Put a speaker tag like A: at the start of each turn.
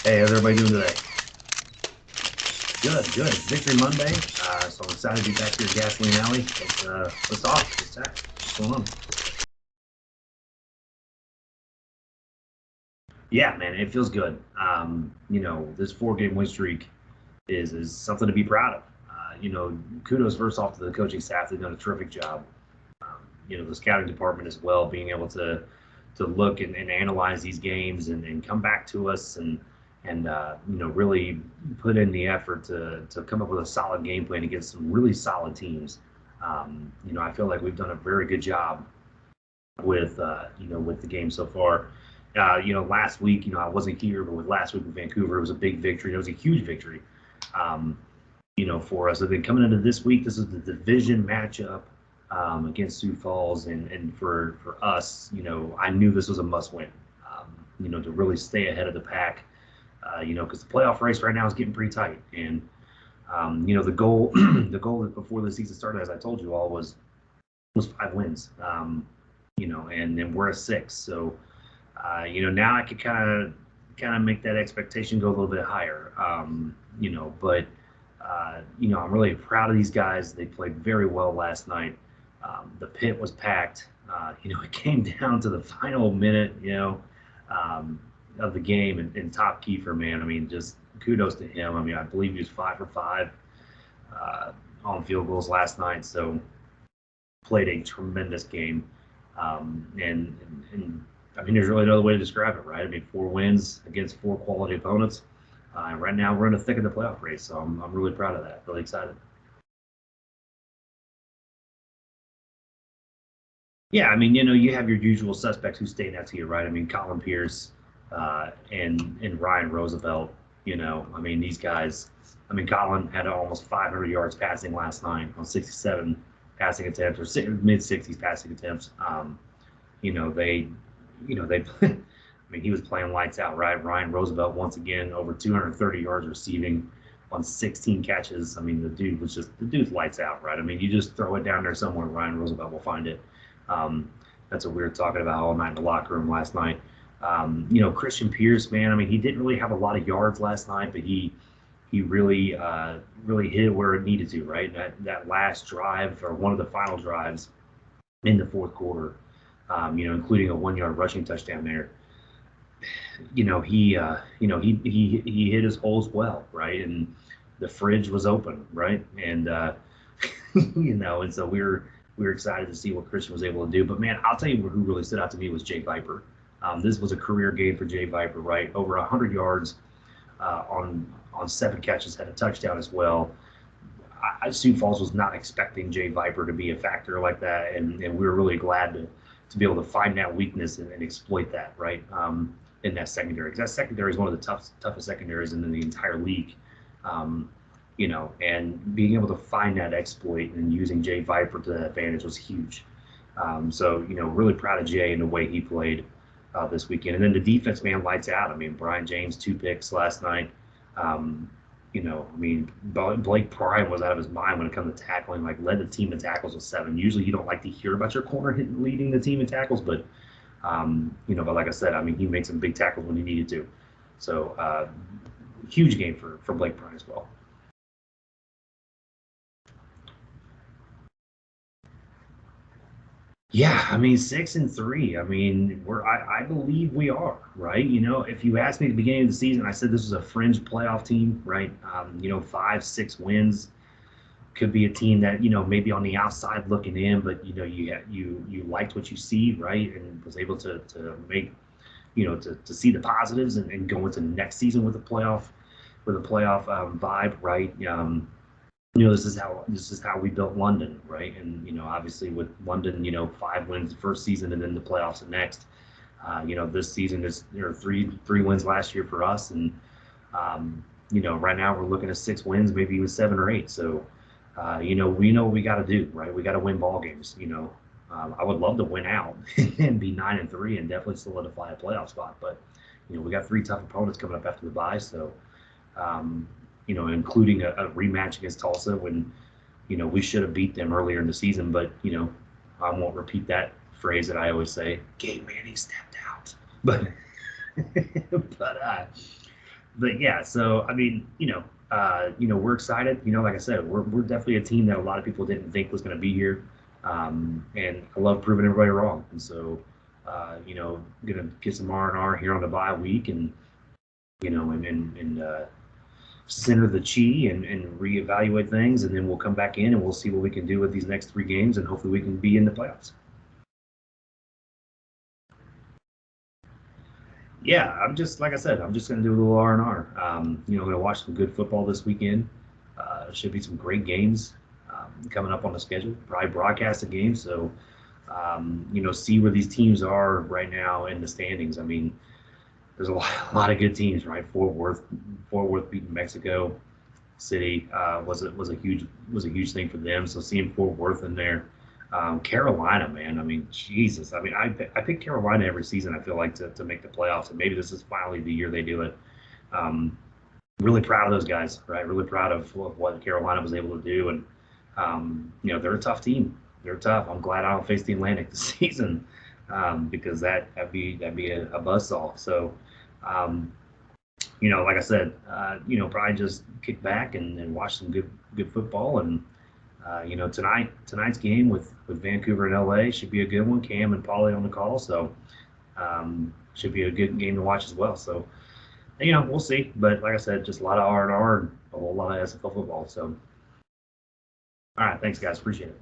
A: Hey, how's everybody doing today? Good, good. It's Victory Monday, so I'm excited to be back here at Gasoline Alley. Let's talk. Let's chat. What's going on? Yeah, man, it feels good. This four-game win streak is something to be proud of. Kudos first off to the coaching staff. They've done a terrific job. The scouting department as well, being able to look and analyze these games and come back to us and really put in the effort to come up with a solid game plan against some really solid teams. I feel like we've done a very good job with the game so far. Last week, I wasn't here, but with last week with Vancouver, it was a big victory. It was a huge victory, um, for us. And then coming into this week, this is the division matchup against Sioux Falls, and for us, I knew this was a must win. To really stay ahead of the pack, because the playoff race right now is getting pretty tight. And the goal, the goal before the season started, as I told you all, was 5 wins. And then we're at 6. So, now I could kind of make that expectation go a little bit higher. But I'm really proud of these guys. They played very well last night. The pit was packed. It came down to the final minute, um, of the game, and Top Kiefer, man. I mean, just kudos to him. I mean, I believe he was 5 for 5 uh, on field goals last night. So played a tremendous game. And I mean, there's really no other way to describe it, right? I mean, 4 wins against 4 quality opponents. And right now, we're in the thick of the playoff race, so I'm really proud of that. Really excited. Yeah, I mean, you have your usual suspects who stand out to you, right? I mean, Colin Pierce and Ryan Roosevelt. I mean, these guys. I mean, Colin had almost 500 yards passing last night on 67 passing attempts or mid 60s passing attempts. They, they. I mean, he was playing lights out, right? Ryan Roosevelt once again over 230 yards receiving on 16 catches. I mean, the dude's lights out, right? I mean, you just throw it down there somewhere, Ryan Roosevelt will find it. Um, that's what we were talking about all night in the locker room last night. Christian Pierce, man. I mean, he didn't really have a lot of yards last night, but he really hit it where it needed to, right? That last drive, or one of the final drives in the fourth quarter, including a 1 yard rushing touchdown there. He hit his holes well, right? And the fridge was open, right? And and so we were excited to see what Christian was able to do. But man, I'll tell you who really stood out to me was Jay Viper. This was a career game for Jay Viper, right? Over 100 yards on 7 catches, had a touchdown as well. Sioux Falls was not expecting Jay Viper to be a factor like that, and we were really glad to be able to find that weakness and exploit that, right? In that secondary, because that secondary is one of the toughest secondaries in the entire league. Um, and being able to find that exploit and using Jay Viper to that advantage was huge. So, really proud of Jay and the way he played this weekend. And then the defense, man, lights out. I mean, Brian James, 2 picks last night. Um, I mean, Blake Prime was out of his mind when it comes to tackling, like led the team in tackles with 7. Usually you don't like to hear about your corner leading the team in tackles, but like I said, I mean, he made some big tackles when he needed to. So, huge game for Blake Prime as well. Yeah, I mean 6-3. I mean, I believe we are, right. If you asked me at the beginning of the season, I said this was a fringe playoff team, right? 5, 6 wins could be a team that maybe on the outside looking in, but you liked what you see, right, and was able to make to see the positives and go into next season with a playoff vibe, right? This is how we built London, right? And obviously with London, 5 wins the first season and then the playoffs the next. This season is there are three wins last year for us, and right now we're looking at 6 wins, maybe even 7 or 8. So we know what we got to do, right? We got to win ball games. I would love to win out and be 9-3 and definitely solidify a playoff spot, but we got 3 tough opponents coming up after the bye, so including a rematch against Tulsa when, we should have beat them earlier in the season, but, I won't repeat that phrase that I always say, Gabe Manning stepped out. But, but But yeah, so I mean, we're excited. Like I said, we're definitely a team that a lot of people didn't think was going to be here, and I love proving everybody wrong. And so, gonna get some R&R here on the bye week, and center the chi and reevaluate things, and then we'll come back in and we'll see what we can do with these next 3 games, and hopefully we can be in the playoffs. Yeah, I'm just like I said, I'm just gonna do a little R&R. Gonna watch some good football this weekend. Should be some great games coming up on the schedule. Probably broadcast a game, so see where these teams are right now in the standings. I mean, there's a lot of good teams, right? Fort Worth beating Mexico City was a huge thing for them. So seeing Fort Worth in there, Carolina, man. I mean, Jesus. I mean, I pick Carolina every season. I feel like to make the playoffs, and maybe this is finally the year they do it. Um, really proud of those guys, right? Really proud of what Carolina was able to do, and they're a tough team. They're tough. I'm glad I don't face the Atlantic this season because that'd be a buzzsaw. So. Um, like I said, probably just kick back and watch some good football. And tonight's game with Vancouver and LA should be a good one. Cam and Paulie on the call, so should be a good game to watch as well. So we'll see. But like I said, just a lot of R&R and a whole lot of SFL football. So all right, thanks guys, appreciate it.